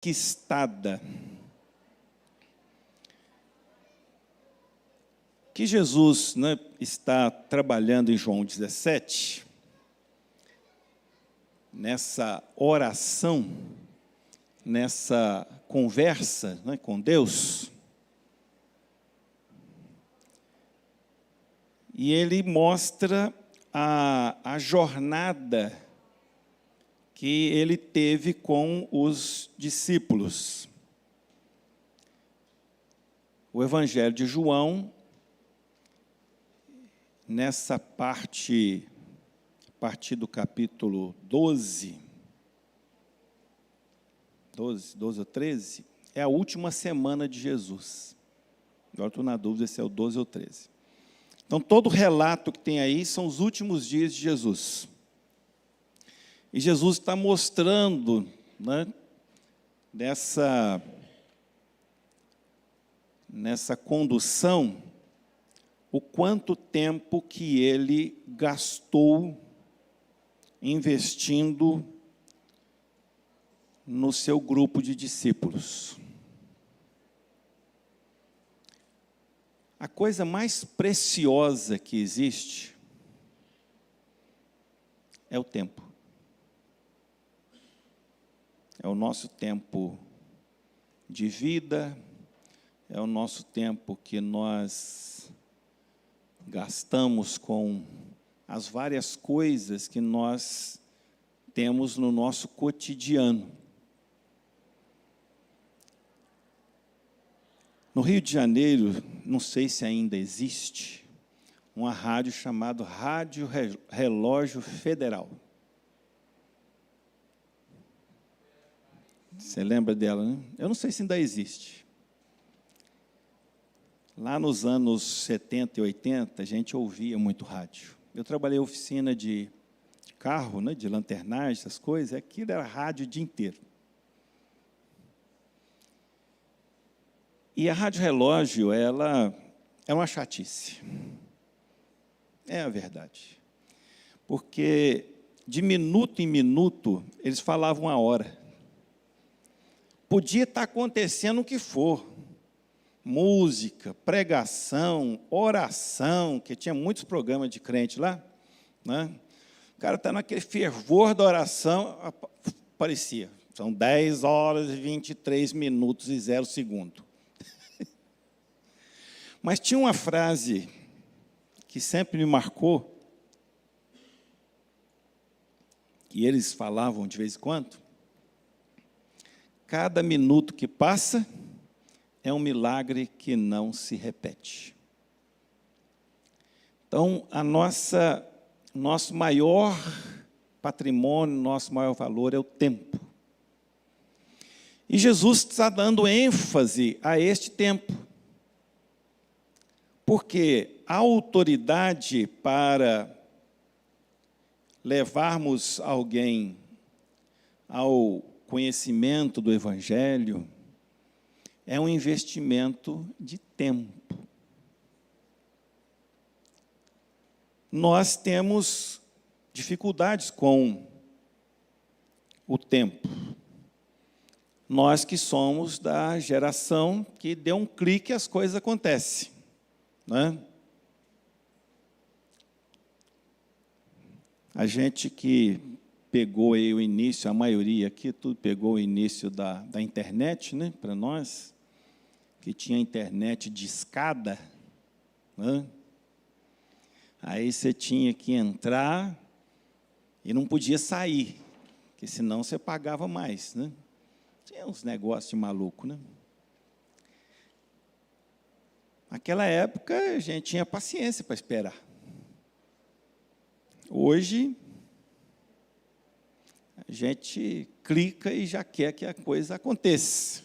conquistada. Que Jesus, está trabalhando em João 17, nessa oração, nessa conversa, com Deus, e ele mostra a jornada que ele teve com os discípulos. O Evangelho de João, nessa parte, a partir do capítulo 12 ou 13, é a última semana de Jesus. Agora estou na dúvida se é o 12 ou 13. Então, todo o relato que tem aí são os últimos dias de Jesus. E Jesus está mostrando, nessa condução, o quanto tempo que ele gastou investindo no seu grupo de discípulos. A coisa mais preciosa que existe é o tempo. É o nosso tempo de vida, é o nosso tempo que nós gastamos com as várias coisas que nós temos no nosso cotidiano. No Rio de Janeiro, não sei se ainda existe, uma rádio chamada Rádio Relógio Federal. Você lembra dela, né? Eu não sei se ainda existe. Lá nos anos 70 e 80, a gente ouvia muito rádio. Eu trabalhei em oficina de carro, de lanternagem, essas coisas, aquilo era rádio o dia inteiro. E a Rádio Relógio, ela é uma chatice. É a verdade. Porque, de minuto em minuto, eles falavam a hora. Podia estar acontecendo o que for. Música, pregação, oração, que tinha muitos programas de crente lá. O cara está naquele fervor da oração, aparecia. São 10 horas e 23 minutos e 0 segundos. Mas tinha uma frase que sempre me marcou, que eles falavam de vez em quando: cada minuto que passa é um milagre que não se repete. Então, nosso maior patrimônio, nosso maior valor é o tempo. E Jesus está dando ênfase a este tempo. Porque a autoridade para levarmos alguém ao conhecimento do Evangelho é um investimento de tempo. Nós temos dificuldades com o tempo. Nós que somos da geração que deu um clique e as coisas acontecem. A gente que pegou aí o início, a maioria aqui, tudo pegou o início da internet, para nós, que tinha internet de escada, Aí você tinha que entrar e não podia sair, porque senão você pagava mais, Tinha uns negócios de maluco, Naquela época, a gente tinha paciência para esperar. Hoje, a gente clica e já quer que a coisa aconteça.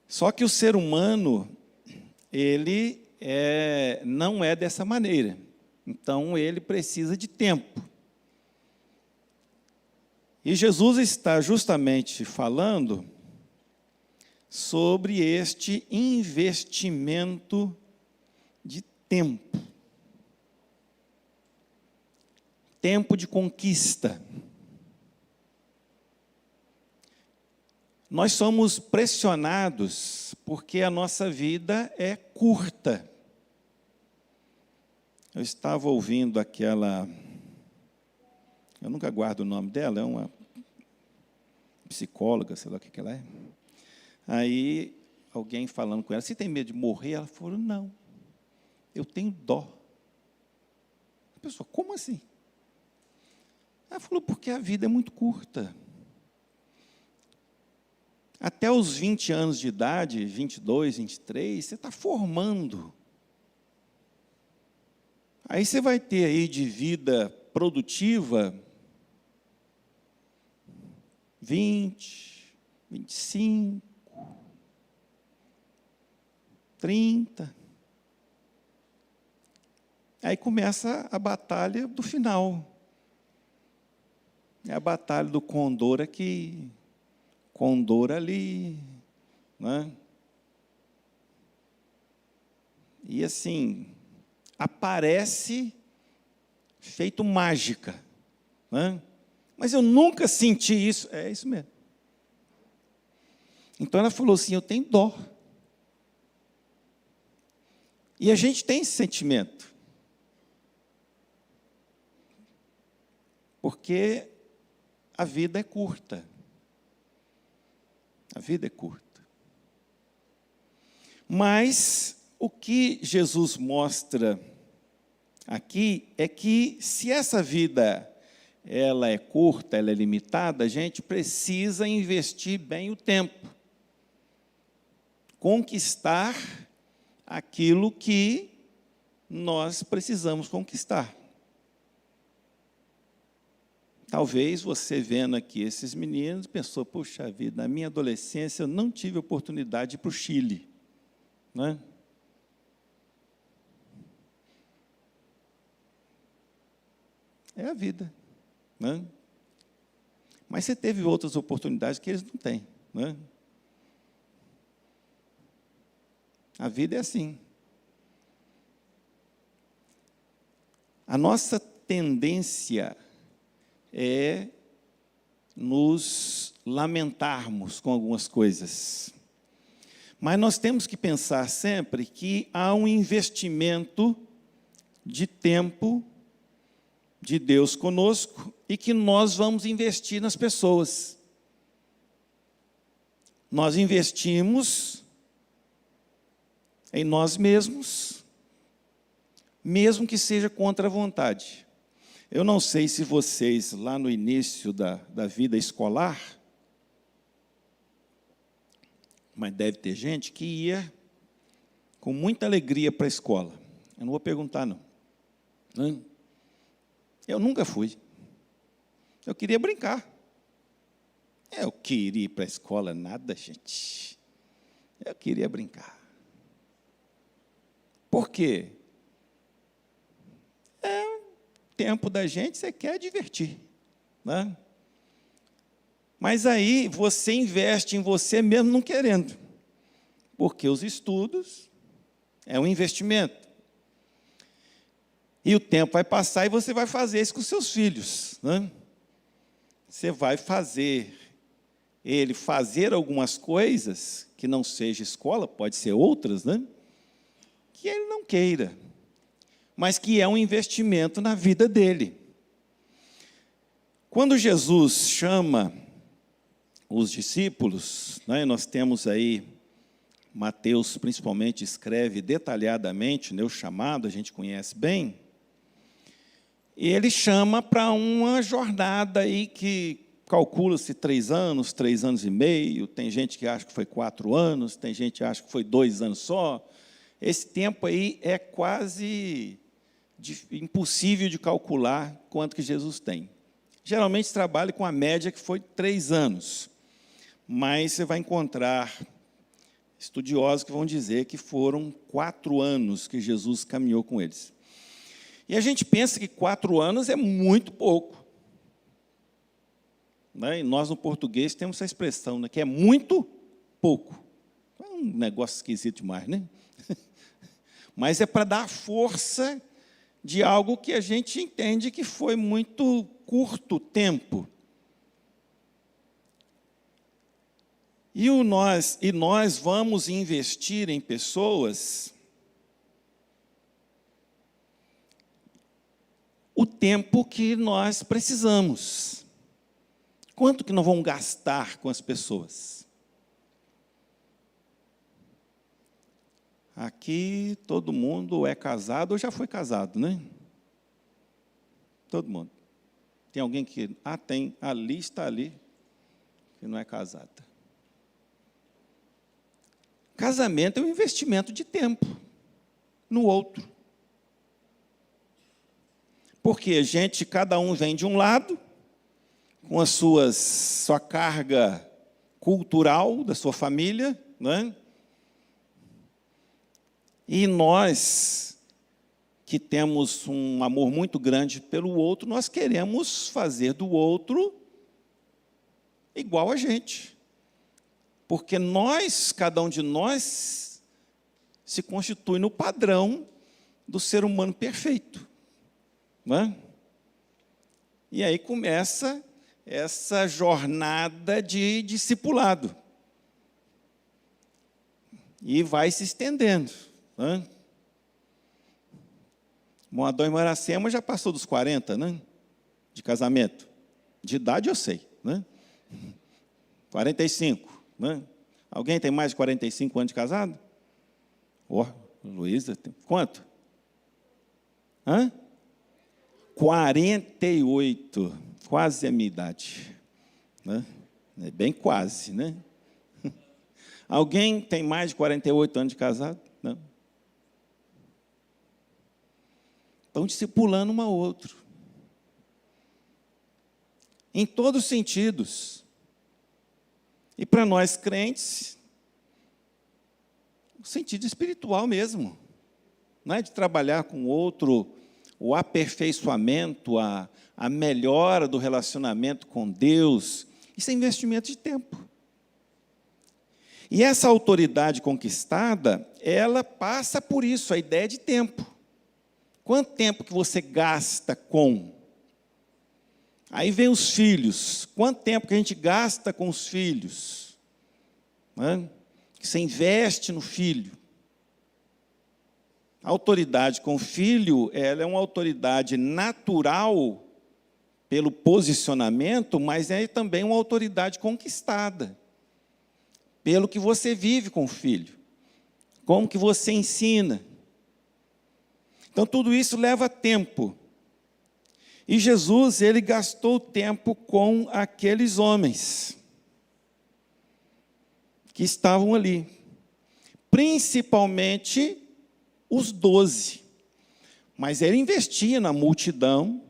Só que o ser humano, ele não é dessa maneira. Então, ele precisa de tempo. E Jesus está justamente falando sobre este investimento de tempo. Tempo de conquista. Nós somos pressionados porque a nossa vida é curta. Eu estava ouvindo aquela... Eu nunca guardo o nome dela, é uma psicóloga, sei lá o que ela é. Aí, alguém falando com ela, você tem medo de morrer? Ela falou, não, eu tenho dó. A pessoa, como assim? Ela falou, porque a vida é muito curta. Até os 20 anos de idade, 22, 23, você está formando. Aí você vai ter aí de vida produtiva 20, 25, 30. Aí começa a batalha do final. É a batalha do condor aqui, condor ali, né? E assim, aparece feito mágica, né? Mas eu nunca senti isso. É isso mesmo. Então ela falou assim, eu tenho dó. E a gente tem esse sentimento. Porque a vida é curta. A vida é curta. Mas o que Jesus mostra aqui é que se essa vida ela é curta, ela é limitada, a gente precisa investir bem o tempo. Conquistar aquilo que nós precisamos conquistar. Talvez você vendo aqui esses meninos, pensou, puxa vida, na minha adolescência eu não tive oportunidade de ir para o Chile. Né? É a vida. Né? Mas você teve outras oportunidades que eles não têm. Né? A vida é assim. A nossa tendência é nos lamentarmos com algumas coisas. Mas nós temos que pensar sempre que há um investimento de tempo de Deus conosco e que nós vamos investir nas pessoas. Nós investimos em nós mesmos, mesmo que seja contra a vontade. Eu não sei se vocês, lá no início da vida escolar, mas deve ter gente que ia com muita alegria para a escola. Eu não vou perguntar, não. Eu nunca fui. Eu queria brincar. Eu queria ir para a escola, nada, gente. Eu queria brincar. Por quê? Tempo da gente, você quer divertir. Né? Mas aí você investe em você mesmo não querendo. Porque os estudos é um investimento. E o tempo vai passar e você vai fazer isso com seus filhos. Né? Você vai fazer ele fazer algumas coisas, que não seja escola, pode ser outras, né? Que ele não queira, mas que é um investimento na vida dele. Quando Jesus chama os discípulos, né, nós temos aí, Mateus principalmente escreve detalhadamente, né, o chamado, a gente conhece bem, e ele chama para uma jornada aí que calcula-se 3 anos, 3 anos e meio, tem gente que acha que foi 4 anos, tem gente que acha que foi 2 anos só. Esse tempo aí é quase impossível de calcular quanto que Jesus tem. Geralmente trabalha com a média que foi 3 anos, mas você vai encontrar estudiosos que vão dizer que foram 4 anos que Jesus caminhou com eles. E a gente pensa que 4 anos é muito pouco. Né? E nós, no português, temos essa expressão, né, que é muito pouco. É um negócio esquisito demais, né? Mas é para dar força de algo que a gente entende que foi muito curto tempo. E nós vamos investir em pessoas o tempo que nós precisamos. Quanto que nós vamos gastar com as pessoas? Aqui todo mundo é casado ou já foi casado, né? Todo mundo. Tem alguém que... tem, a lista ali, que não é casada. Casamento é um investimento de tempo no outro. Porque, gente, cada um vem de um lado, com a sua carga cultural, da sua família, né? E nós, que temos um amor muito grande pelo outro, nós queremos fazer do outro igual a gente. Porque cada um de nós, se constitui no padrão do ser humano perfeito. Não é? E aí começa essa jornada de discipulado. E vai se estendendo. Não é? Moadão e Maracema já passou dos 40, né? De casamento. De idade eu sei. Né? 45. Né? Alguém tem mais de 45 anos de casado? Luísa, tem quanto? 48, quase a minha idade. Né? É bem quase, né? Alguém tem mais de 48 anos de casado? Não. Estão discipulando um ao outro. Em todos os sentidos. E para nós crentes, o sentido espiritual mesmo. Não é de trabalhar com o outro, o aperfeiçoamento, a melhora do relacionamento com Deus. Isso é investimento de tempo. E essa autoridade conquistada, ela passa por isso, a ideia de tempo. Quanto tempo que você gasta com? Aí vem os filhos. Quanto tempo que a gente gasta com os filhos? Né? Que você investe no filho. A autoridade com o filho, ela é uma autoridade natural pelo posicionamento, mas é também uma autoridade conquistada pelo que você vive com o filho, como que você ensina. Então, tudo isso leva tempo. E Jesus, ele gastou tempo com aqueles homens que estavam ali, principalmente os 12. Mas ele investia na multidão.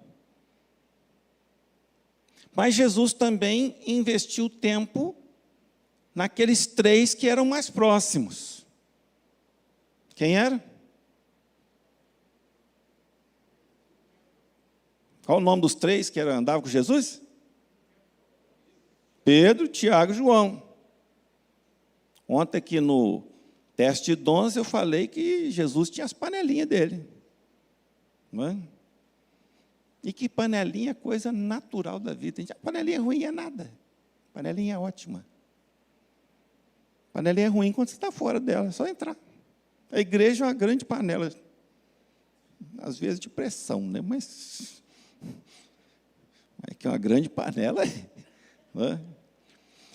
Mas Jesus também investiu tempo naqueles 3 que eram mais próximos. Quem era? Qual o nome dos 3 que andavam com Jesus? Pedro, Tiago e João. Ontem aqui no teste de dons eu falei que Jesus tinha as panelinhas dele. Não é? E que panelinha é coisa natural da vida. A panelinha ruim é nada. A panelinha é ótima. A panelinha é ruim quando você está fora dela, é só entrar. A igreja é uma grande panela, às vezes de pressão, né? Mas que é uma grande panela. Né?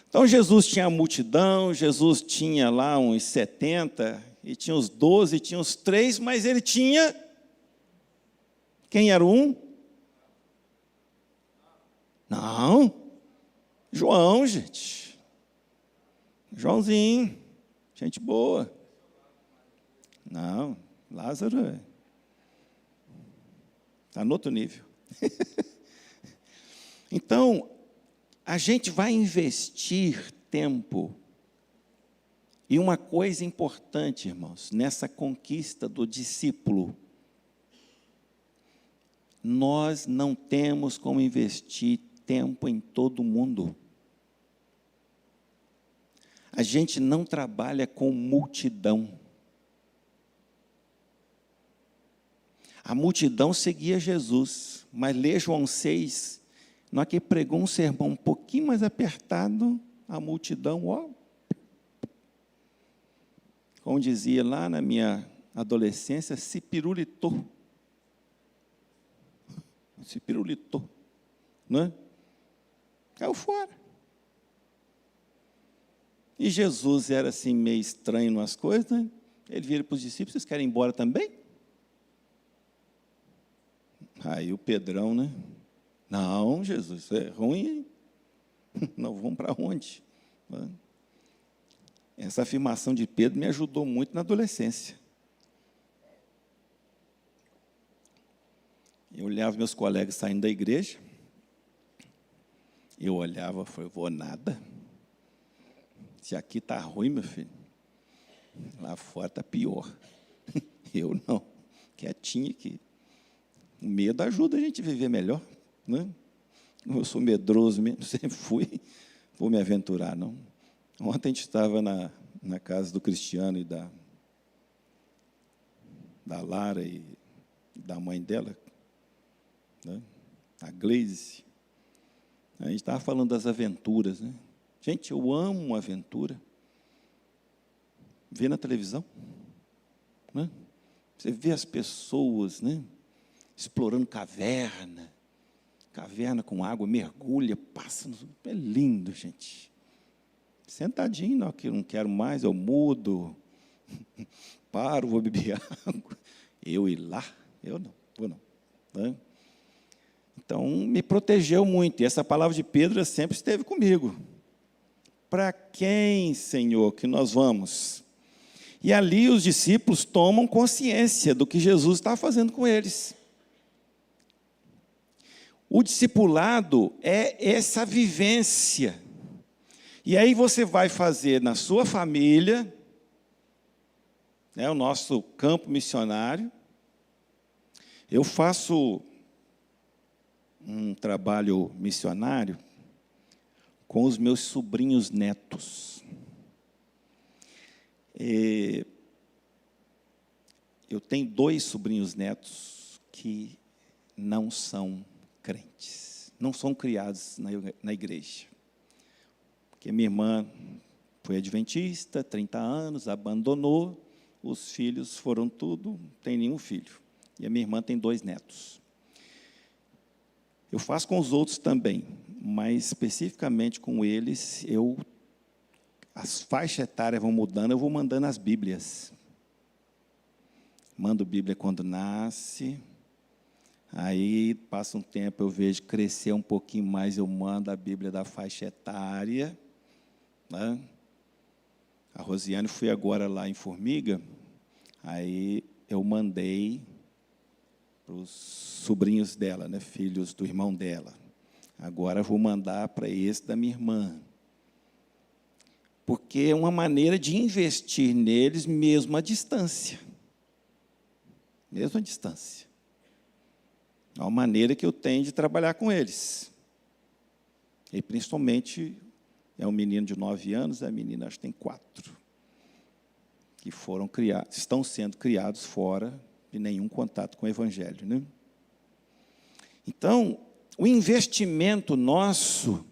Então, Jesus tinha a multidão, Jesus tinha lá uns 70, e tinha os 12, tinha os 3, mas ele tinha... Quem era um? Não. João, gente. Joãozinho. Gente boa. Não, Lázaro está no outro nível. Então, a gente vai investir tempo. E uma coisa importante, irmãos, nessa conquista do discípulo, nós não temos como investir tempo em todo mundo. A gente não trabalha com multidão. A multidão seguia Jesus, mas lê João 6, na hora que pregou um sermão um pouquinho mais apertado, a multidão, como dizia lá na minha adolescência, se pirulitou. Se pirulitou, não é? Caiu fora. E Jesus era assim meio estranho nas coisas, né? Ele vira para os discípulos: vocês querem ir embora também? Aí o Pedrão, né? Não, Jesus, isso é ruim, hein? Não, vamos para onde? Essa afirmação de Pedro me ajudou muito na adolescência. Eu olhava meus colegas saindo da igreja, eu olhava e falei: vou nada. Se aqui está ruim, meu filho, lá fora está pior. Eu não, quietinho aqui. O medo ajuda a gente a viver melhor, né? Eu sou medroso mesmo, sempre fui, vou me aventurar, não. Ontem a gente estava na casa do Cristiano e da Lara e da mãe dela, né? A Gleise. A gente estava falando das aventuras, né? Gente, eu amo uma aventura. Vê na televisão, né? Você vê as pessoas, né, explorando caverna com água, mergulha, passa, é lindo, gente. Sentadinho, não, que eu não quero mais, eu mudo, paro, vou beber água. Eu ir lá, eu não, vou não. Né? Então, me protegeu muito, e essa palavra de Pedro sempre esteve comigo. Para quem, Senhor, que nós vamos? E ali os discípulos tomam consciência do que Jesus está fazendo com eles. O discipulado é essa vivência. E aí você vai fazer na sua família, né, o nosso campo missionário. Eu faço um trabalho missionário com os meus sobrinhos netos. Eu tenho 2 sobrinhos netos que não são crentes, não são criados na igreja. Porque minha irmã foi adventista, 30 anos, abandonou, os filhos foram tudo, não tem nenhum filho. E a minha irmã tem 2 netos. Eu faço com os outros também, mas especificamente com eles, as faixas etárias vão mudando, eu vou mandando as Bíblias. Mando Bíblia quando nasce, aí passa um tempo, eu vejo crescer um pouquinho mais, eu mando a Bíblia da faixa etária. Né? A Rosiane foi agora lá em Formiga, aí eu mandei para os sobrinhos dela, né, filhos do irmão dela. Agora vou mandar para esse da minha irmã. Porque é uma maneira de investir neles mesmo à distância. Mesmo à distância. É uma maneira que eu tenho de trabalhar com eles. E principalmente, é um menino de 9 anos, a menina acho que tem 4, que foram criados, estão sendo criados fora de nenhum contato com o Evangelho. Né? Então, o investimento nosso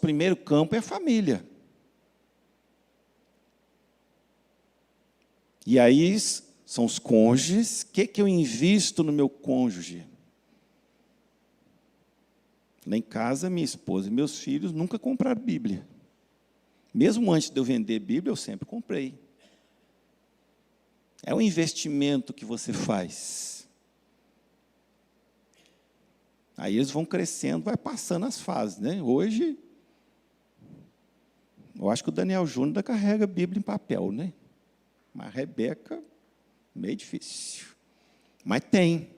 primeiro campo é a família. E aí são os cônjuges. O que eu invisto no meu cônjuge? Lá em casa, minha esposa e meus filhos nunca compraram Bíblia. Mesmo antes de eu vender Bíblia, eu sempre comprei. É um investimento que você faz. Aí eles vão crescendo, vai passando as fases. Né? Hoje, eu acho que o Daniel Júnior ainda carrega a Bíblia em papel, né? Mas a Rebeca, meio difícil. Mas tem.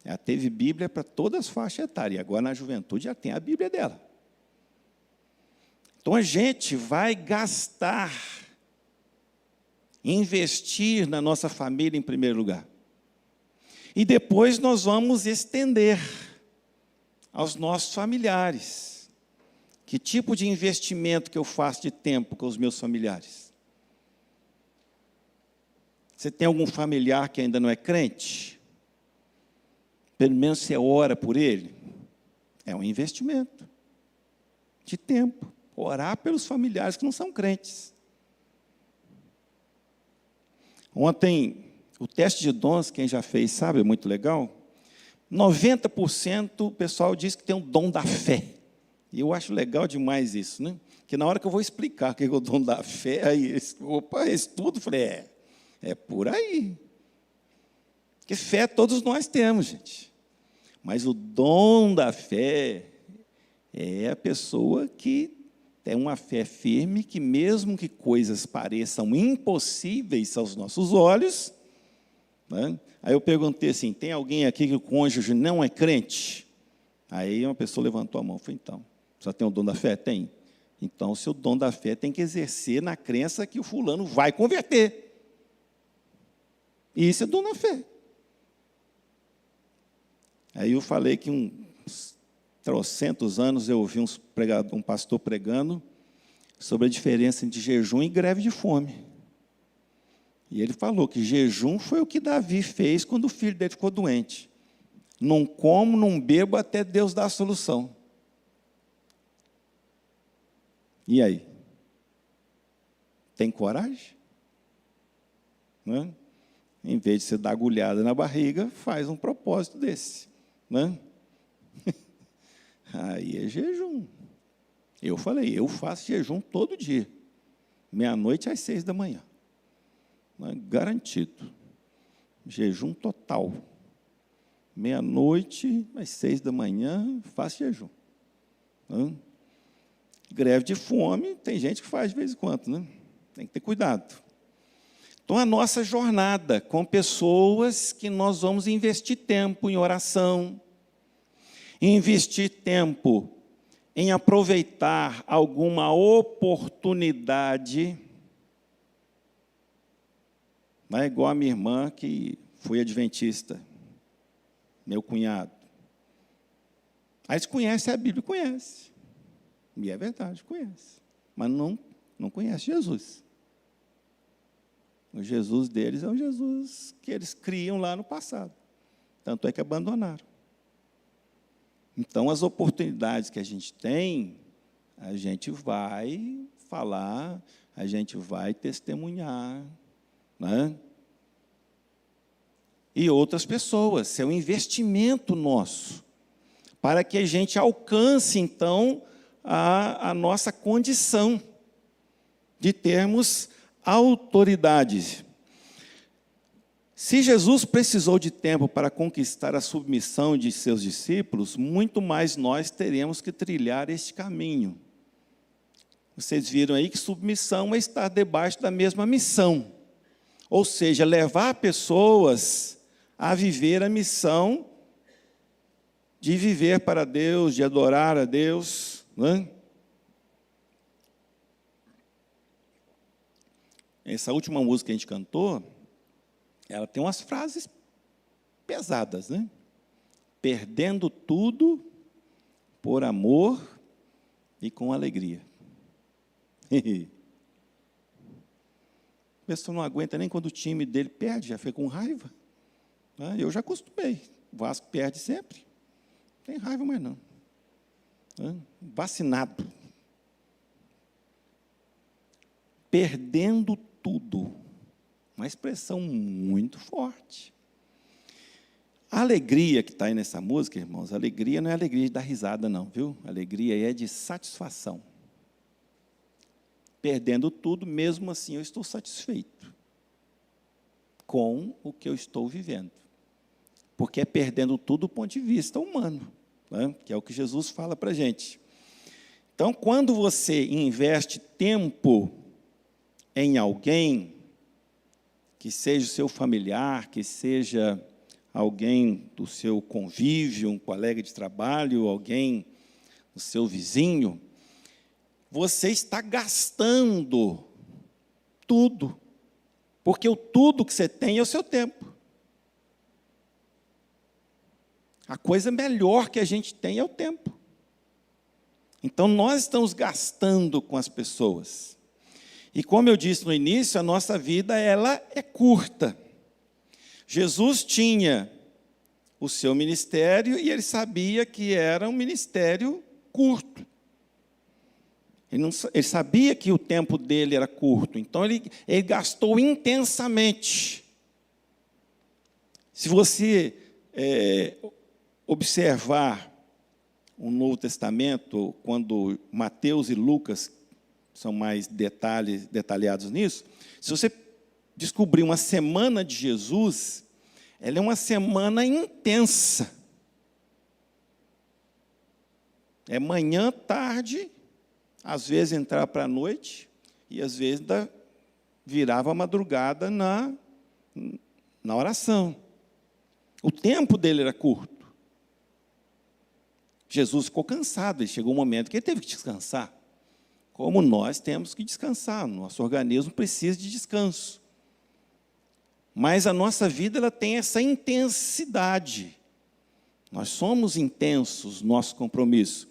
Ela teve Bíblia para todas as faixas etárias. E agora, na juventude, já tem a Bíblia dela. Então, a gente vai gastar, investir na nossa família em primeiro lugar. E depois nós vamos estender aos nossos familiares. Que tipo de investimento que eu faço de tempo com os meus familiares? Você tem algum familiar que ainda não é crente? Pelo menos você ora por ele? É um investimento de tempo. Orar pelos familiares que não são crentes. Ontem, o teste de dons, quem já fez sabe, é muito legal. 90% o pessoal diz que tem o dom da fé. E eu acho legal demais isso, né? Que na hora que eu vou explicar o que é o dom da fé, aí, estudo, falei, é por aí. Porque fé todos nós temos, gente. Mas o dom da fé é a pessoa que tem uma fé firme, que mesmo que coisas pareçam impossíveis aos nossos olhos, né? Aí eu perguntei assim, tem alguém aqui que o cônjuge não é crente? Aí uma pessoa levantou a mão, falei, então, só tem o dom da fé? Tem. Então, o seu dom da fé tem que exercer na crença que o fulano vai converter. E isso é dom da fé. Aí eu falei que uns 300 anos eu ouvi um pastor pregando sobre a diferença entre jejum e greve de fome. E ele falou que jejum foi o que Davi fez quando o filho dele ficou doente. Não como, não bebo, até Deus dar a solução. E aí? Tem coragem? Não é? Em vez de você dar agulhada na barriga, faz um propósito desse. Não é? Aí é jejum. Eu falei, eu faço jejum todo dia. Meia-noite às 6 da manhã. Garantido. Jejum total. Meia-noite, às 6 da manhã, faço jejum. Greve de fome, tem gente que faz de vez em quando, né? Tem que ter cuidado. Então, a nossa jornada com pessoas que nós vamos investir tempo em oração, investir tempo em aproveitar alguma oportunidade. Não é igual a minha irmã, que foi adventista, meu cunhado. Aí eles conhecem a Bíblia, conhecem. E é verdade, conhece. Mas não conhece Jesus. O Jesus deles é o Jesus que eles criam lá no passado. Tanto é que abandonaram. Então, as oportunidades que a gente tem, a gente vai falar, a gente vai testemunhar, né? E outras pessoas, é um investimento nosso, para que a gente alcance, então, a nossa condição de termos autoridade. Se Jesus precisou de tempo para conquistar a submissão de seus discípulos, muito mais nós teremos que trilhar este caminho. Vocês viram aí que submissão é estar debaixo da mesma missão. Ou seja, levar pessoas a viver a missão de viver para Deus, de adorar a Deus, né? Essa última música que a gente cantou, ela tem umas frases pesadas, né? Perdendo tudo por amor e com alegria. A pessoa não aguenta nem quando o time dele perde, já fica com raiva. Eu já acostumei. O Vasco perde sempre. Não tem raiva mais não. Vacinado. Perdendo tudo. Uma expressão muito forte. A alegria que está aí nessa música, irmãos, a alegria não é alegria de dar risada, não, viu? A alegria é de satisfação. Perdendo tudo, mesmo assim eu estou satisfeito com o que eu estou vivendo. Porque é perdendo tudo do ponto de vista humano, né? Que é o que Jesus fala para a gente. Então, quando você investe tempo em alguém, que seja o seu familiar, que seja alguém do seu convívio, um colega de trabalho, alguém do seu vizinho, você está gastando tudo, porque o tudo que você tem é o seu tempo. A coisa melhor que a gente tem é o tempo. Então, nós estamos gastando com as pessoas. E como eu disse no início, a nossa vida ela é curta. Jesus tinha o seu ministério e ele sabia que era um ministério curto. Ele sabia que o tempo dele era curto, então ele gastou intensamente. Se você observar o Novo Testamento, quando Mateus e Lucas são mais detalhados nisso, se você descobrir uma semana de Jesus, ela é uma semana intensa. É manhã, tarde, às vezes entrar para a noite, e às vezes virava a madrugada na oração. O tempo dele era curto. Jesus ficou cansado, ele chegou um momento que ele teve que descansar. Como nós temos que descansar, nosso organismo precisa de descanso. Mas a nossa vida ela tem essa intensidade. Nós somos intensos, nosso compromisso.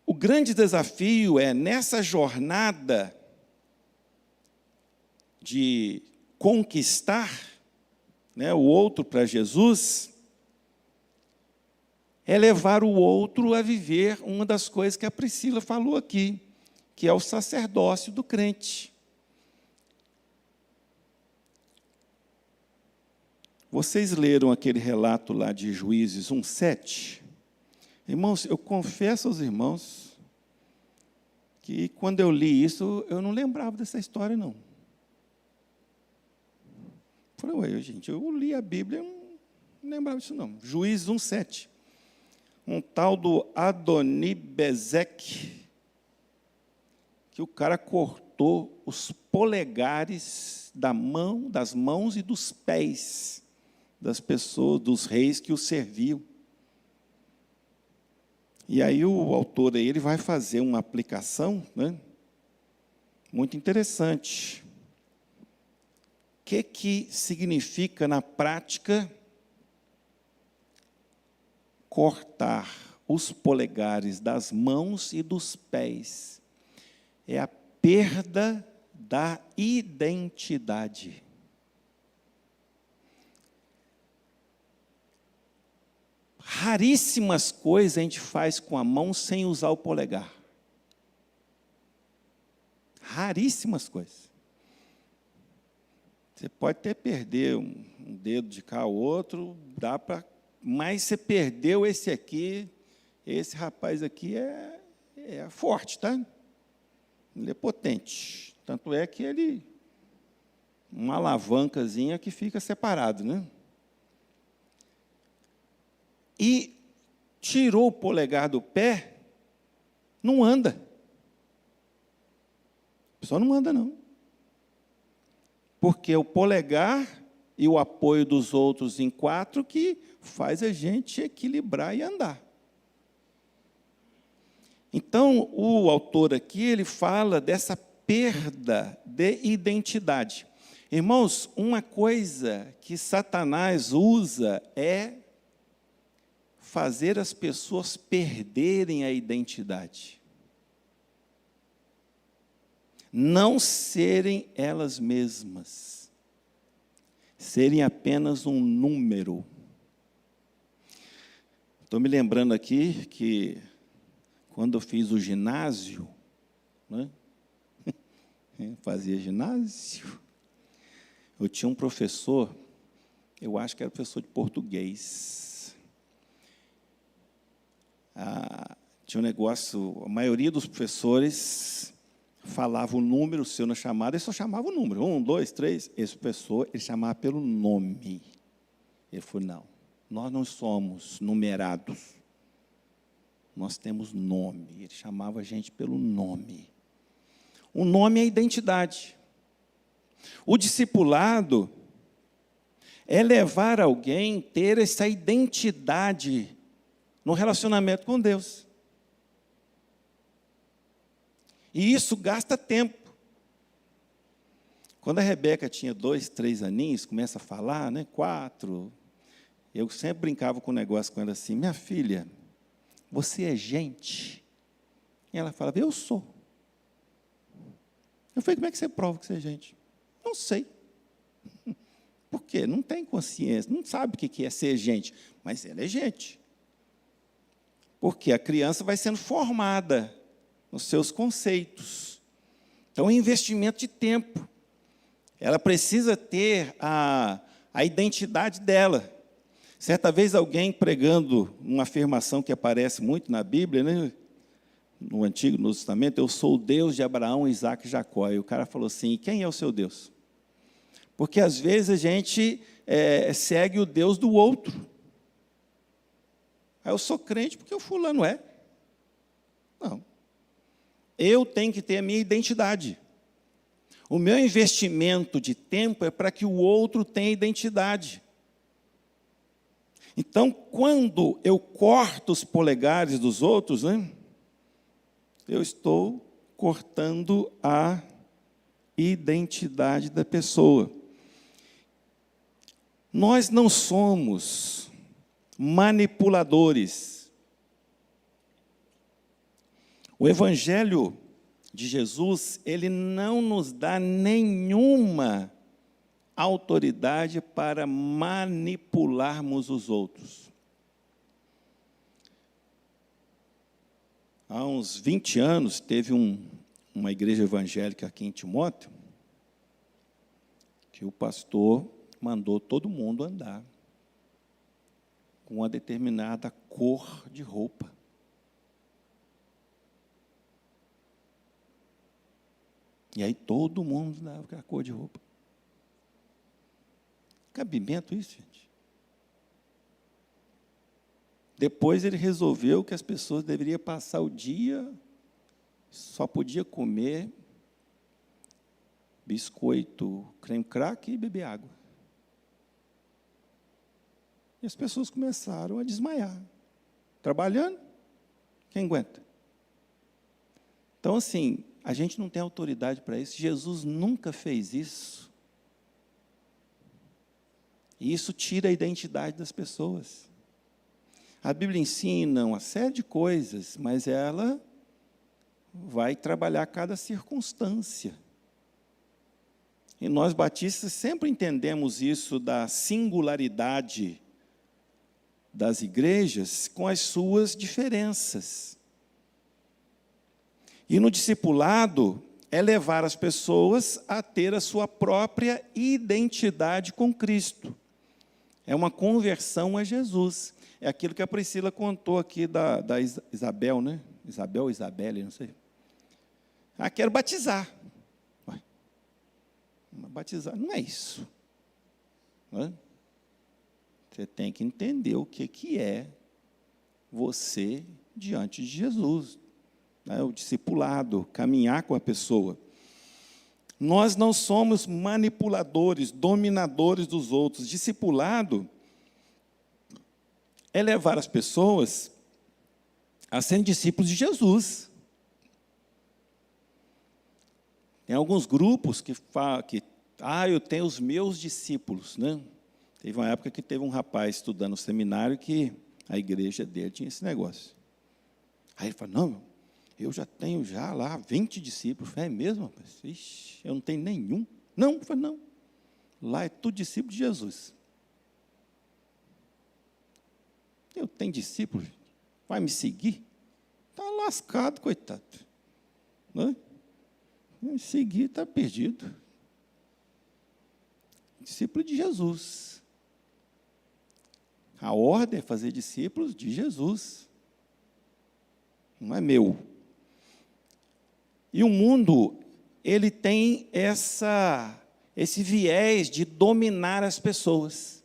O grande desafio é, nessa jornada de conquistar, né, o outro para Jesus, é levar o outro a viver uma das coisas que a Priscila falou aqui, que é o sacerdócio do crente. Vocês leram aquele relato lá de Juízes 1:7? Irmãos, eu confesso aos irmãos que quando eu li isso, eu não lembrava dessa história, não. Falei, ué, gente, eu li a Bíblia e não lembrava disso, não. Juízes 1:7. Um tal do Adoni-Bezek, que o cara cortou os polegares das mãos e dos pés das pessoas, dos reis que o serviam. E aí o autor aí, ele vai fazer uma aplicação, né, muito interessante. O que significa, na prática, cortar os polegares das mãos e dos pés? É a perda da identidade. Raríssimas coisas a gente faz com a mão sem usar o polegar. Raríssimas coisas. Você pode até perder um dedo de cá ou outro, mas você perdeu esse aqui, esse rapaz aqui é forte, tá? Ele é potente. Tanto é que uma alavancazinha que fica separado, né? E tirou o polegar do pé, não anda. A pessoa não anda, não. Porque o polegar e o apoio dos outros em 4 que faz a gente equilibrar e andar. Então, o autor aqui, ele fala dessa perda de identidade. Irmãos, uma coisa que Satanás usa é fazer as pessoas perderem a identidade. Não serem elas mesmas. Serem apenas um número. Estou me lembrando aqui que, quando eu fiz o ginásio, né? Fazia ginásio, eu tinha um professor, eu acho que era professor de português. Tinha um negócio, a maioria dos professores falava o número seu na chamada, ele só chamava o número, 1, 2, 3. Esse professor, ele chamava pelo nome. Ele falou, não, nós não somos numerados, nós temos nome. Ele chamava a gente pelo nome. O nome é a identidade. O discipulado é levar alguém a ter essa identidade no relacionamento com Deus. E isso gasta tempo. Quando a Rebeca tinha 2, 3 aninhos, começa a falar, né, 4, eu sempre brincava com o negócio com ela assim, minha filha, você é gente? E ela falava, eu sou. Eu falei, como é que você prova que você é gente? Não sei. Por quê? Não tem consciência, não sabe o que é ser gente, mas ela é gente. Porque a criança vai sendo formada nos seus conceitos. Então, é um investimento de tempo. Ela precisa ter a identidade dela. Certa vez, alguém pregando uma afirmação que aparece muito na Bíblia, né? No Antigo e no Novo Testamento, eu sou o Deus de Abraão, Isaque e Jacó. E o cara falou assim, quem é o seu Deus? Porque, às vezes, a gente segue o Deus do outro. Eu sou crente porque o fulano é. Não. Eu tenho que ter a minha identidade. O meu investimento de tempo é para que o outro tenha identidade. Então, quando eu corto os polegares dos outros, né, eu estou cortando a identidade da pessoa. Nós não somos manipuladores. O Evangelho de Jesus, ele não nos dá nenhuma autoridade para manipularmos os outros. Há uns 20 anos, teve uma igreja evangélica aqui em Timóteo, que o pastor mandou todo mundo andar com uma determinada cor de roupa. E aí todo mundo andava com a cor de roupa. Cabimento isso, gente? Depois ele resolveu que as pessoas deveriam passar o dia, só podia comer biscoito, creme crack e beber água. E as pessoas começaram a desmaiar. Trabalhando, quem aguenta? Então, assim, a gente não tem autoridade para isso. Jesus nunca fez isso. E isso tira a identidade das pessoas. A Bíblia ensina uma série de coisas, mas ela vai trabalhar cada circunstância. E nós batistas sempre entendemos isso da singularidade das igrejas com as suas diferenças. E no discipulado é levar as pessoas a ter a sua própria identidade com Cristo. É uma conversão a Jesus. É aquilo que a Priscila contou aqui da Isabel, né? Isabel ou Isabelle, não sei. Ah, quero batizar. Ué, batizar não é isso. Não é? Você tem que entender o que é você diante de Jesus. Né? O discipulado, caminhar com a pessoa. Nós não somos manipuladores, dominadores dos outros. Discipulado é levar as pessoas a serem discípulos de Jesus. Tem alguns grupos que falam que eu tenho os meus discípulos, né? Teve uma época que teve um rapaz estudando no seminário que a igreja dele tinha esse negócio. Aí ele falou, não, eu já tenho lá 20 discípulos. Eu falei, é mesmo, rapaz? Ixi, eu não tenho nenhum. Não, eu falei, não. Lá é tudo discípulo de Jesus. Eu tenho discípulo, vai me seguir? Está lascado, coitado. Não? Me seguir está perdido. Discípulo de Jesus. A ordem é fazer discípulos de Jesus. Não é meu. E o mundo, ele tem esse viés de dominar as pessoas.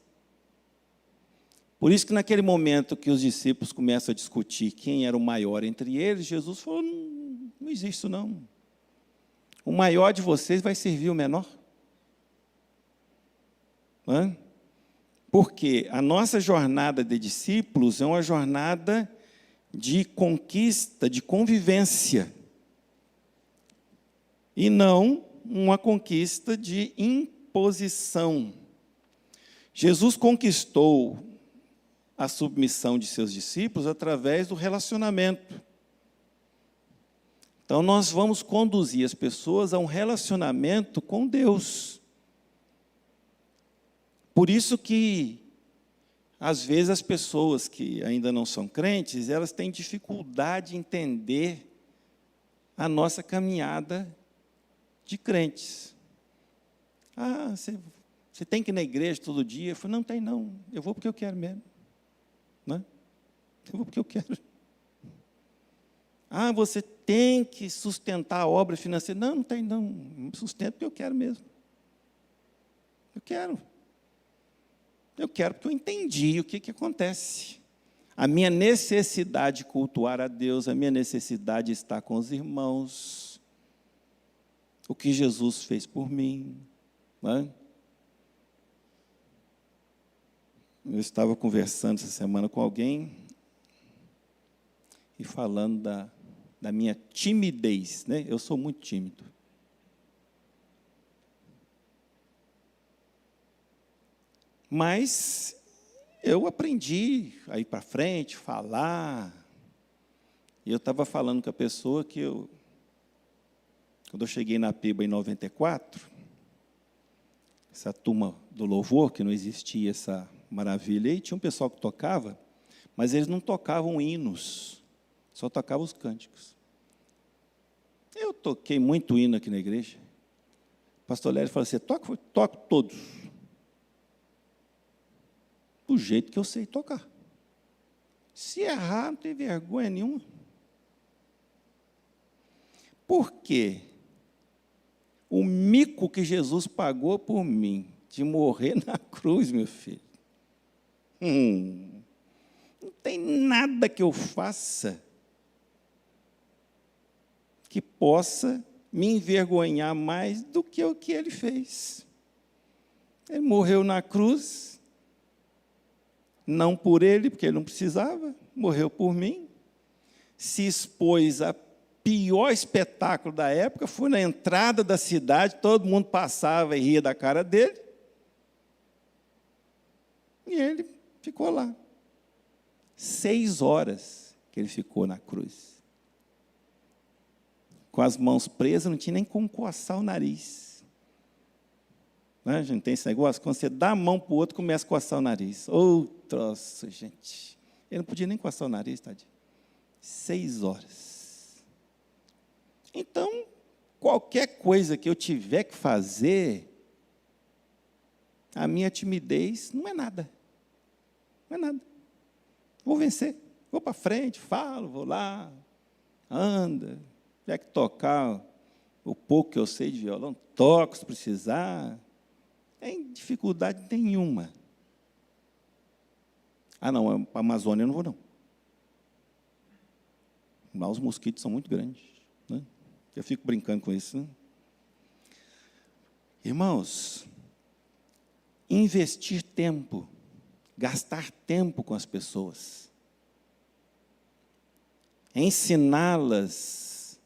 Por isso que naquele momento que os discípulos começam a discutir quem era o maior entre eles, Jesus falou, não existe isso não. O maior de vocês vai servir o menor. Não é? Porque a nossa jornada de discípulos é uma jornada de conquista, de convivência. E não uma conquista de imposição. Jesus conquistou a submissão de seus discípulos através do relacionamento. Então, nós vamos conduzir as pessoas a um relacionamento com Deus. Por isso que, às vezes, as pessoas que ainda não são crentes, elas têm dificuldade em entender a nossa caminhada de crentes. Você tem que ir na igreja todo dia? Eu falei, não tem não, eu vou porque eu quero mesmo. Né? Eu vou porque eu quero. Você tem que sustentar a obra financeira. Não, não tem não, sustento porque eu quero mesmo. Eu quero porque eu entendi o que acontece. A minha necessidade de cultuar a Deus, a minha necessidade de estar com os irmãos, o que Jesus fez por mim. Né? Eu estava conversando essa semana com alguém e falando da minha timidez. Né? Eu sou muito tímido. Mas eu aprendi a ir para frente, falar. E eu estava falando com a pessoa que quando eu cheguei na PIBA em 94, essa turma do louvor, que não existia essa maravilha aí, tinha um pessoal que tocava, mas eles não tocavam hinos, só tocavam os cânticos. Eu toquei muito hino aqui na igreja. O pastor Lério falou assim, toco todos. Do jeito que eu sei tocar. Se errar, não tem vergonha nenhuma. Por quê? O mico que Jesus pagou por mim, de morrer na cruz, meu filho. Não tem nada que eu faça que possa me envergonhar mais do que o que ele fez. Ele morreu na cruz, não por ele, porque ele não precisava, morreu por mim, se expôs a pior espetáculo da época, foi na entrada da cidade, todo mundo passava e ria da cara dele, e ele ficou lá. 6 horas que ele ficou na cruz. Com as mãos presas, não tinha nem como coçar o nariz. A gente tem esse negócio, quando você dá a mão para o outro, começa a coçar o nariz. Troço, gente. Ele não podia nem coçar o nariz, tadinho. 6 horas. Então, qualquer coisa que eu tiver que fazer, a minha timidez não é nada. Não é nada. Vou vencer. Vou para frente, falo, vou lá, anda. Tiver que tocar o pouco que eu sei de violão, toco se precisar. Tem dificuldade nenhuma. Não, para a Amazônia eu não vou, não. Lá os mosquitos são muito grandes. Né? Eu fico brincando com isso. Né? Irmãos, investir tempo, gastar tempo com as pessoas, ensiná-las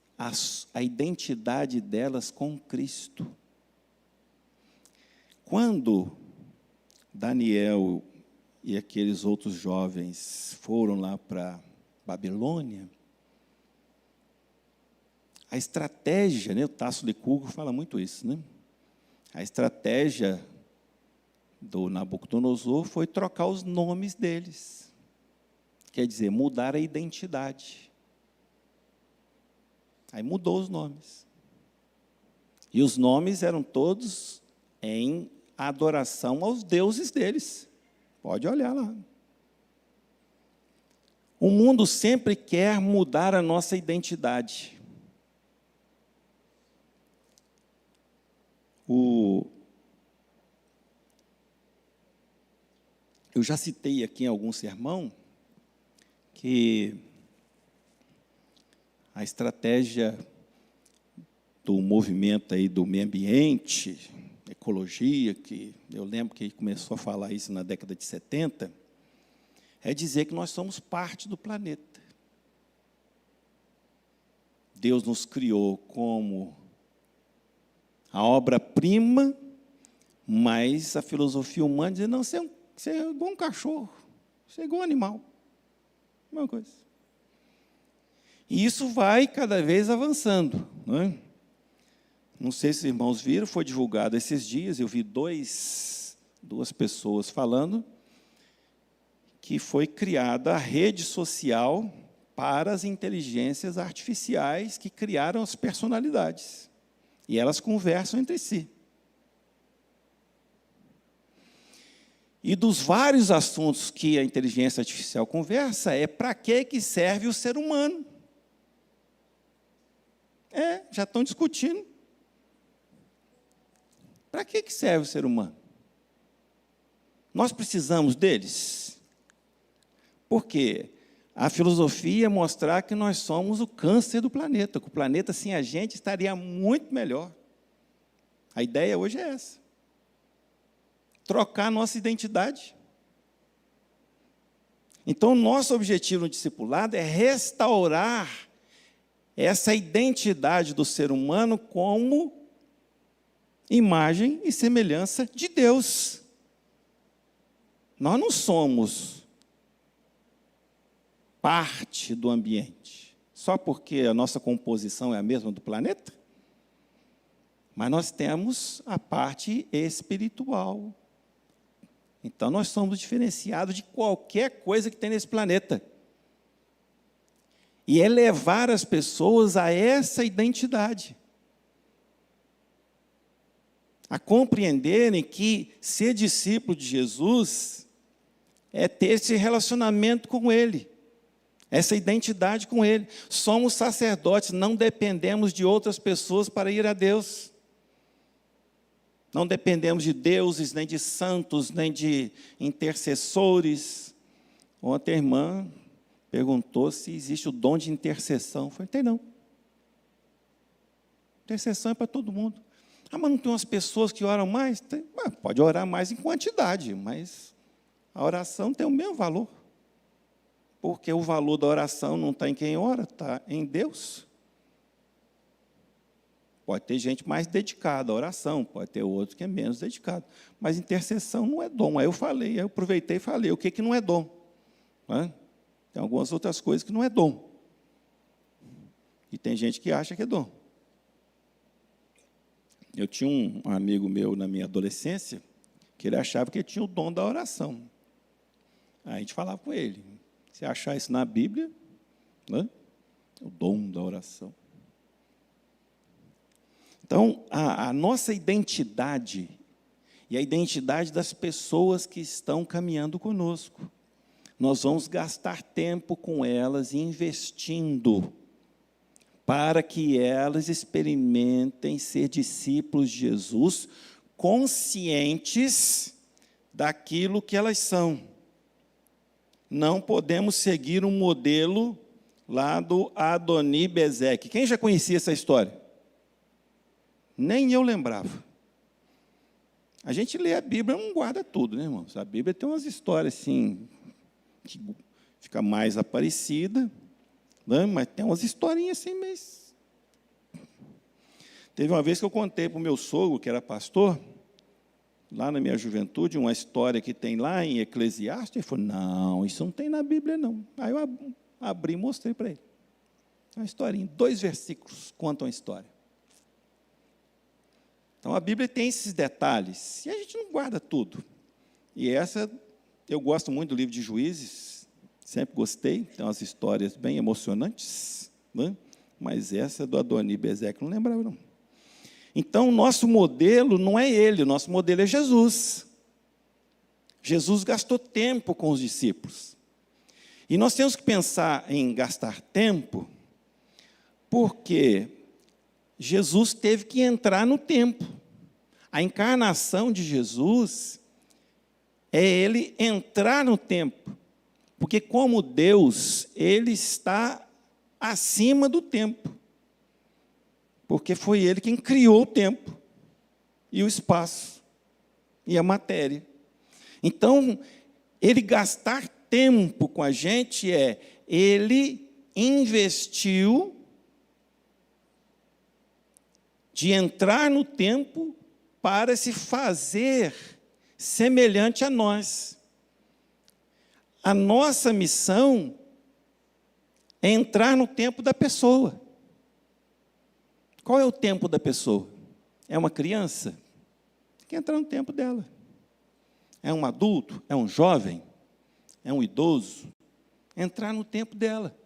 a identidade delas com Cristo. Quando Daniel e aqueles outros jovens foram lá para Babilônia, a estratégia, né, o Tasso Licurgo fala muito isso, né? A estratégia do Nabucodonosor foi trocar os nomes deles. Quer dizer, mudar a identidade. Aí mudou os nomes. E os nomes eram todos em adoração aos deuses deles. Pode olhar lá. O mundo sempre quer mudar a nossa identidade. Eu já citei aqui em algum sermão que a estratégia do movimento aí do meio ambiente, ecologia, que eu lembro que começou a falar isso na década de 70, é dizer que nós somos parte do planeta. Deus nos criou como a obra-prima, mas a filosofia humana diz, não, você é igual um cachorro, você é igual um animal. Mesma coisa. E isso vai cada vez avançando. Não é? Não sei se os irmãos viram, foi divulgado esses dias, eu vi duas pessoas falando que foi criada a rede social para as inteligências artificiais que criaram as personalidades. E elas conversam entre si. E dos vários assuntos que a inteligência artificial conversa, é para que serve o ser humano. Já estão discutindo. Para que serve o ser humano? Nós precisamos deles? Porque a filosofia é mostrar que nós somos o câncer do planeta, que o planeta sem a gente estaria muito melhor. A ideia hoje é essa. Trocar a nossa identidade. Então, nosso objetivo no discipulado é restaurar essa identidade do ser humano como imagem e semelhança de Deus. Nós não somos parte do ambiente, só porque a nossa composição é a mesma do planeta, mas nós temos a parte espiritual. Então, nós somos diferenciados de qualquer coisa que tem nesse planeta. E é levar as pessoas a essa identidade. A compreenderem que ser discípulo de Jesus é ter esse relacionamento com Ele, essa identidade com Ele. Somos sacerdotes, não dependemos de outras pessoas para ir a Deus. Não dependemos de deuses, nem de santos, nem de intercessores. Ontem a irmã perguntou se existe o dom de intercessão. Eu falei, tem não. Intercessão é para todo mundo. Mas não tem umas pessoas que oram mais? Tem. Pode orar mais em quantidade, mas a oração tem o mesmo valor. Porque o valor da oração não está em quem ora, está em Deus. Pode ter gente mais dedicada à oração, pode ter outro que é menos dedicado. Mas intercessão não é dom. Aí eu aproveitei e falei, o que não é dom? Tem algumas outras coisas que não é dom. E tem gente que acha que é dom. Eu tinha um amigo meu na minha adolescência, que ele achava que ele tinha o dom da oração. Aí a gente falava com ele, se achar isso na Bíblia, o dom da oração. Então, a nossa identidade e a identidade das pessoas que estão caminhando conosco, nós vamos gastar tempo com elas, investindo, para que elas experimentem ser discípulos de Jesus, conscientes daquilo que elas são. Não podemos seguir um modelo lá do Adoni Bezek. Quem já conhecia essa história? Nem eu lembrava. A gente lê a Bíblia, não guarda tudo, né, irmãos? A Bíblia tem umas histórias, assim, que fica mais aparecida, né? Mas tem umas historinhas assim, mas... Teve uma vez que eu contei para o meu sogro, que era pastor, lá na minha juventude, uma história que tem lá em Eclesiastes, ele falou, não, isso não tem na Bíblia, não. Aí eu abri e mostrei para ele. Uma historinha, 2 versículos contam a história. Então, a Bíblia tem esses detalhes, e a gente não guarda tudo. E eu gosto muito do livro de Juízes, sempre gostei, tem umas histórias bem emocionantes, né? Mas essa do Adoni Bezek, não lembrava, não. Então, o nosso modelo não é ele, o nosso modelo é Jesus. Jesus gastou tempo com os discípulos. E nós temos que pensar em gastar tempo, porque Jesus teve que entrar no tempo. A encarnação de Jesus é ele entrar no tempo. Porque como Deus, ele está acima do tempo. Porque foi ele quem criou o tempo e o espaço e a matéria. Então, ele gastar tempo com a gente ele investiu de entrar no tempo para se fazer semelhante a nós. A nossa missão é entrar no tempo da pessoa. Qual é o tempo da pessoa? É uma criança? Tem que entrar no tempo dela. É um adulto? É um jovem? É um idoso? Entrar no tempo dela.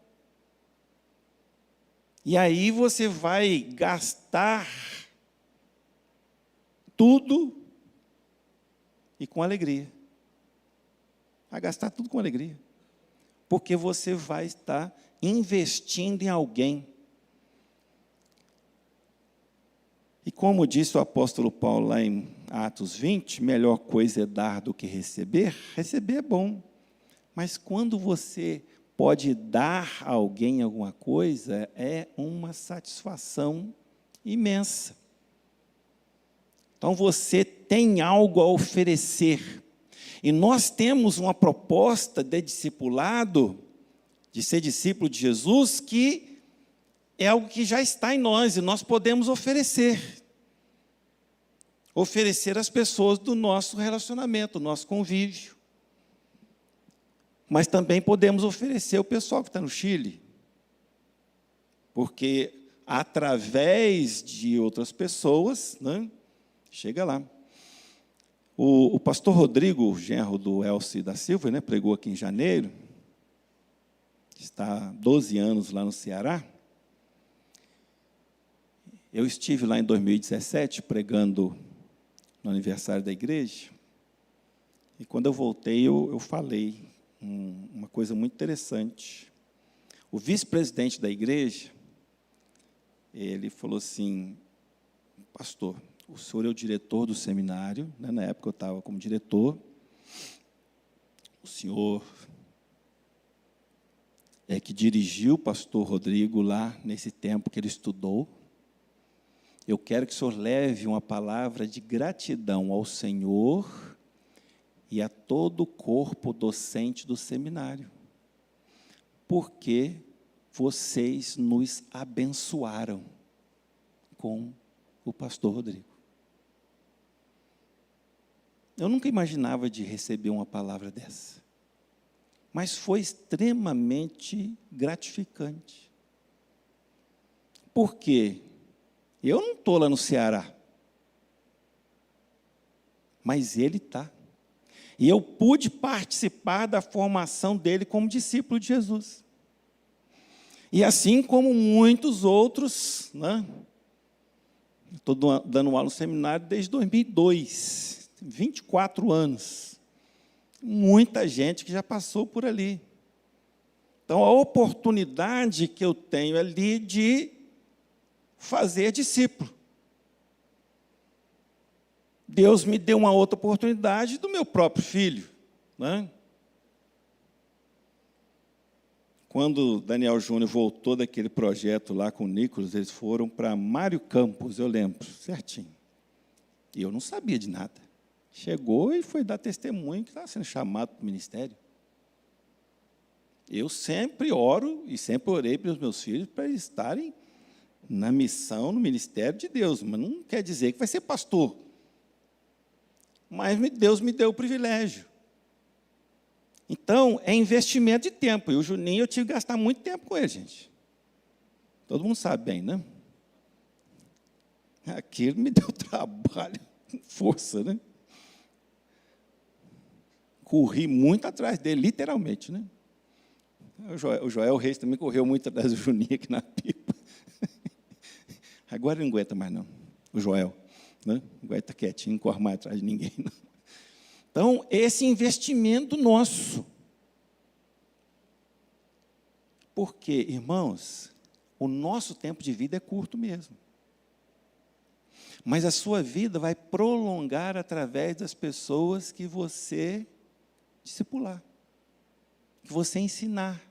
E aí você vai gastar tudo e com alegria. Vai gastar tudo com alegria. Porque você vai estar investindo em alguém. E como disse o apóstolo Paulo lá em Atos 20, melhor coisa é dar do que receber. Receber é bom. Mas quando você pode dar a alguém alguma coisa, é uma satisfação imensa. Então você tem algo a oferecer. E nós temos uma proposta de discipulado, de ser discípulo de Jesus, que é algo que já está em nós e nós podemos oferecer. Oferecer às pessoas do nosso relacionamento, do nosso convívio. Mas também podemos oferecer ao pessoal que está no Chile. Porque através de outras pessoas, né, chega lá. O pastor Rodrigo, genro do Elcio da Silva, né, pregou aqui em janeiro, está há 12 anos lá no Ceará. Eu estive lá em 2017 pregando no aniversário da igreja, e quando eu voltei, eu falei uma coisa muito interessante. O vice-presidente da igreja, ele falou assim: pastor, o senhor é o diretor do seminário, né? Na época eu estava como diretor, o senhor é que dirigiu o pastor Rodrigo lá nesse tempo que ele estudou. Eu quero que o senhor leve uma palavra de gratidão ao Senhor e a todo o corpo docente do seminário, porque vocês nos abençoaram com o pastor Rodrigo. Eu nunca imaginava de receber uma palavra dessa, mas foi extremamente gratificante. Por quê? Eu não estou lá no Ceará, mas ele está. E eu pude participar da formação dele como discípulo de Jesus. E assim como muitos outros, né? Estou dando aula no seminário desde 2002, 24 anos. Muita gente que já passou por ali. Então, a oportunidade que eu tenho ali de fazer discípulo. Deus me deu uma outra oportunidade do meu próprio filho, né? Quando Daniel Júnior voltou daquele projeto lá com o Nicolas, eles foram para Mário Campos, eu lembro, certinho. E eu não sabia de nada. Chegou e foi dar testemunho que estava sendo chamado para o ministério. Eu sempre oro e sempre orei para os meus filhos para eles estarem na missão, no ministério de Deus, mas não quer dizer que vai ser pastor. Mas Deus me deu o privilégio. Então, é investimento de tempo. E o Juninho, eu tive que gastar muito tempo com ele, gente. Todo mundo sabe bem, né? Aquilo me deu trabalho, força, né? Corri muito atrás dele, literalmente, né? O Joel Reis também correu muito atrás do Juninho aqui na pipa. Agora ele não aguenta mais, não. O Joel, né? Agora está quietinho, não corre mais atrás de ninguém, não. Então, esse investimento nosso. Porque, irmãos, o nosso tempo de vida é curto mesmo. Mas a sua vida vai prolongar através das pessoas que você discipular, que você ensinar.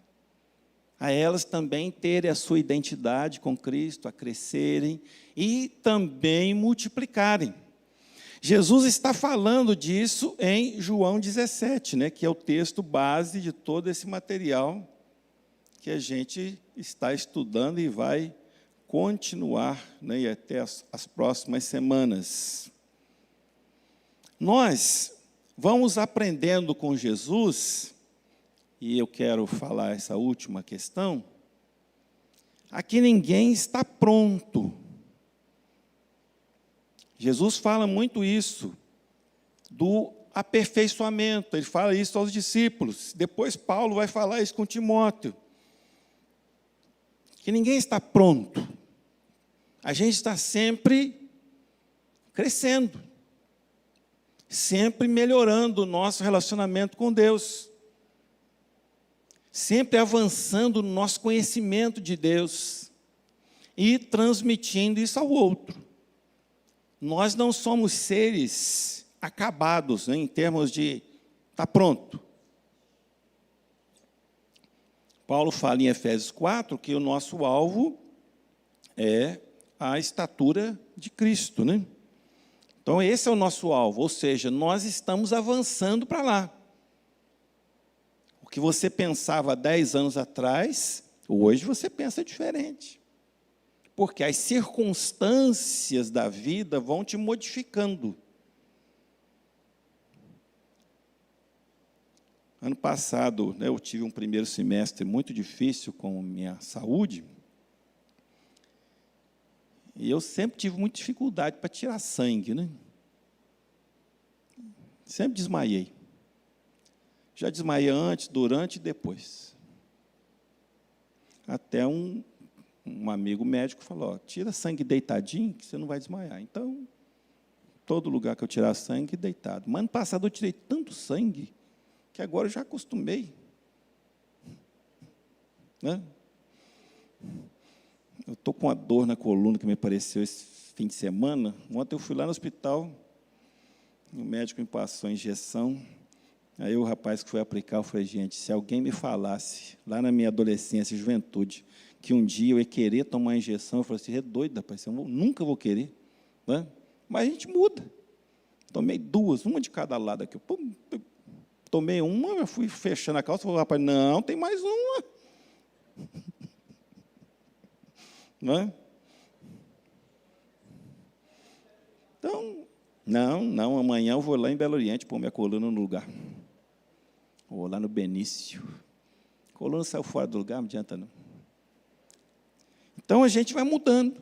A elas também terem a sua identidade com Cristo, a crescerem e também multiplicarem. Jesus está falando disso em João 17, né, que é o texto base de todo esse material que a gente está estudando e vai continuar, né, e até as próximas semanas. Nós vamos aprendendo com Jesus, e eu quero falar essa última questão, aqui ninguém está pronto. Jesus fala muito isso, do aperfeiçoamento, ele fala isso aos discípulos, depois Paulo vai falar isso com Timóteo, que ninguém está pronto. A gente está sempre crescendo, sempre melhorando o nosso relacionamento com Deus, sempre avançando no nosso conhecimento de Deus e transmitindo isso ao outro. Nós não somos seres acabados, né, em termos de estar pronto. Paulo fala em Efésios 4 que o nosso alvo é a estatura de Cristo, né? Então, esse é o nosso alvo, ou seja, nós estamos avançando para lá. O que você pensava há 10 anos atrás, hoje você pensa diferente. Porque as circunstâncias da vida vão te modificando. Ano passado, né, eu tive um primeiro semestre muito difícil com minha saúde. E eu sempre tive muita dificuldade para tirar sangue, né? Sempre desmaiei. Já desmaiei antes, durante e depois. Até um amigo médico falou, ó, tira sangue deitadinho, que você não vai desmaiar. Então, todo lugar que eu tirar sangue, deitado. Mas ano passado eu tirei tanto sangue, que agora eu já acostumei. Né? Eu estou com uma dor na coluna que me apareceu esse fim de semana. Ontem eu fui lá no hospital, o médico me passou a injeção. Aí o rapaz que foi aplicar, eu falei, gente, se alguém me falasse, lá na minha adolescência e juventude, que um dia eu ia querer tomar a injeção, eu falei assim, é doido, rapaz, eu nunca vou querer. Né? Mas a gente muda. Tomei 2, uma de cada lado aqui. Pum, tomei uma, eu fui fechando a calça, falei, rapaz, não, tem mais uma. Não é? Então, não, amanhã eu vou lá em Belo Oriente pôr minha coluna no lugar. Vou lá no Benício. A coluna saiu fora do lugar, não adianta não. Então, a gente vai mudando.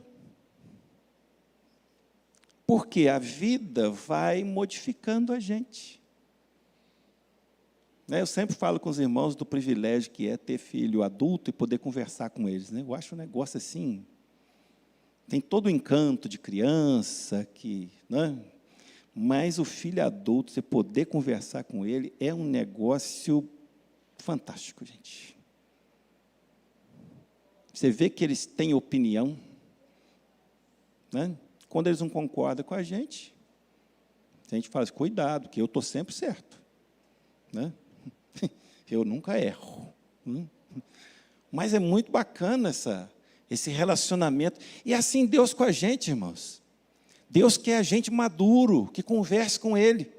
Porque a vida vai modificando a gente. Eu sempre falo com os irmãos do privilégio que é ter filho adulto e poder conversar com eles. Eu acho um negócio assim, tem todo o encanto de criança, mas o filho adulto, você poder conversar com ele, é um negócio fantástico, gente. Você vê que eles têm opinião. Quando eles não concordam com a gente fala assim, cuidado, que eu estou sempre certo. Eu nunca erro. Mas é muito bacana esse relacionamento. E assim Deus com a gente, irmãos. Deus quer a gente maduro, que converse com Ele,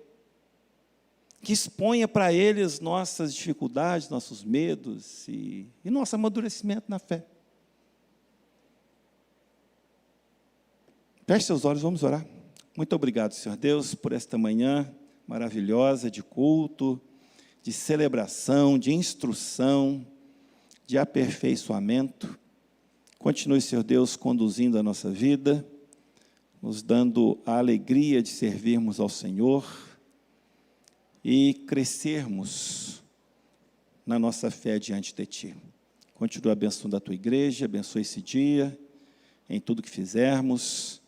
que exponha para Ele as nossas dificuldades, nossos medos e nosso amadurecimento na fé. Feche seus olhos, vamos orar. Muito obrigado, Senhor Deus, por esta manhã maravilhosa de culto, de celebração, de instrução, de aperfeiçoamento. Continue, Senhor Deus, conduzindo a nossa vida, nos dando a alegria de servirmos ao Senhor e crescermos na nossa fé diante de Ti. Continue abençoando a Tua igreja, abençoe esse dia, em tudo que fizermos,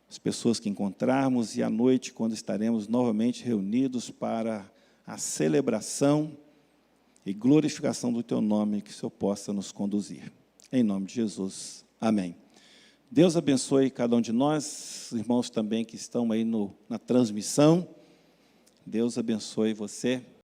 as pessoas que encontrarmos e à noite, quando estaremos novamente reunidos para a celebração e glorificação do Teu nome, que o Senhor possa nos conduzir. Em nome de Jesus. Amém. Deus abençoe cada um de nós, irmãos também que estão aí na transmissão. Deus abençoe você.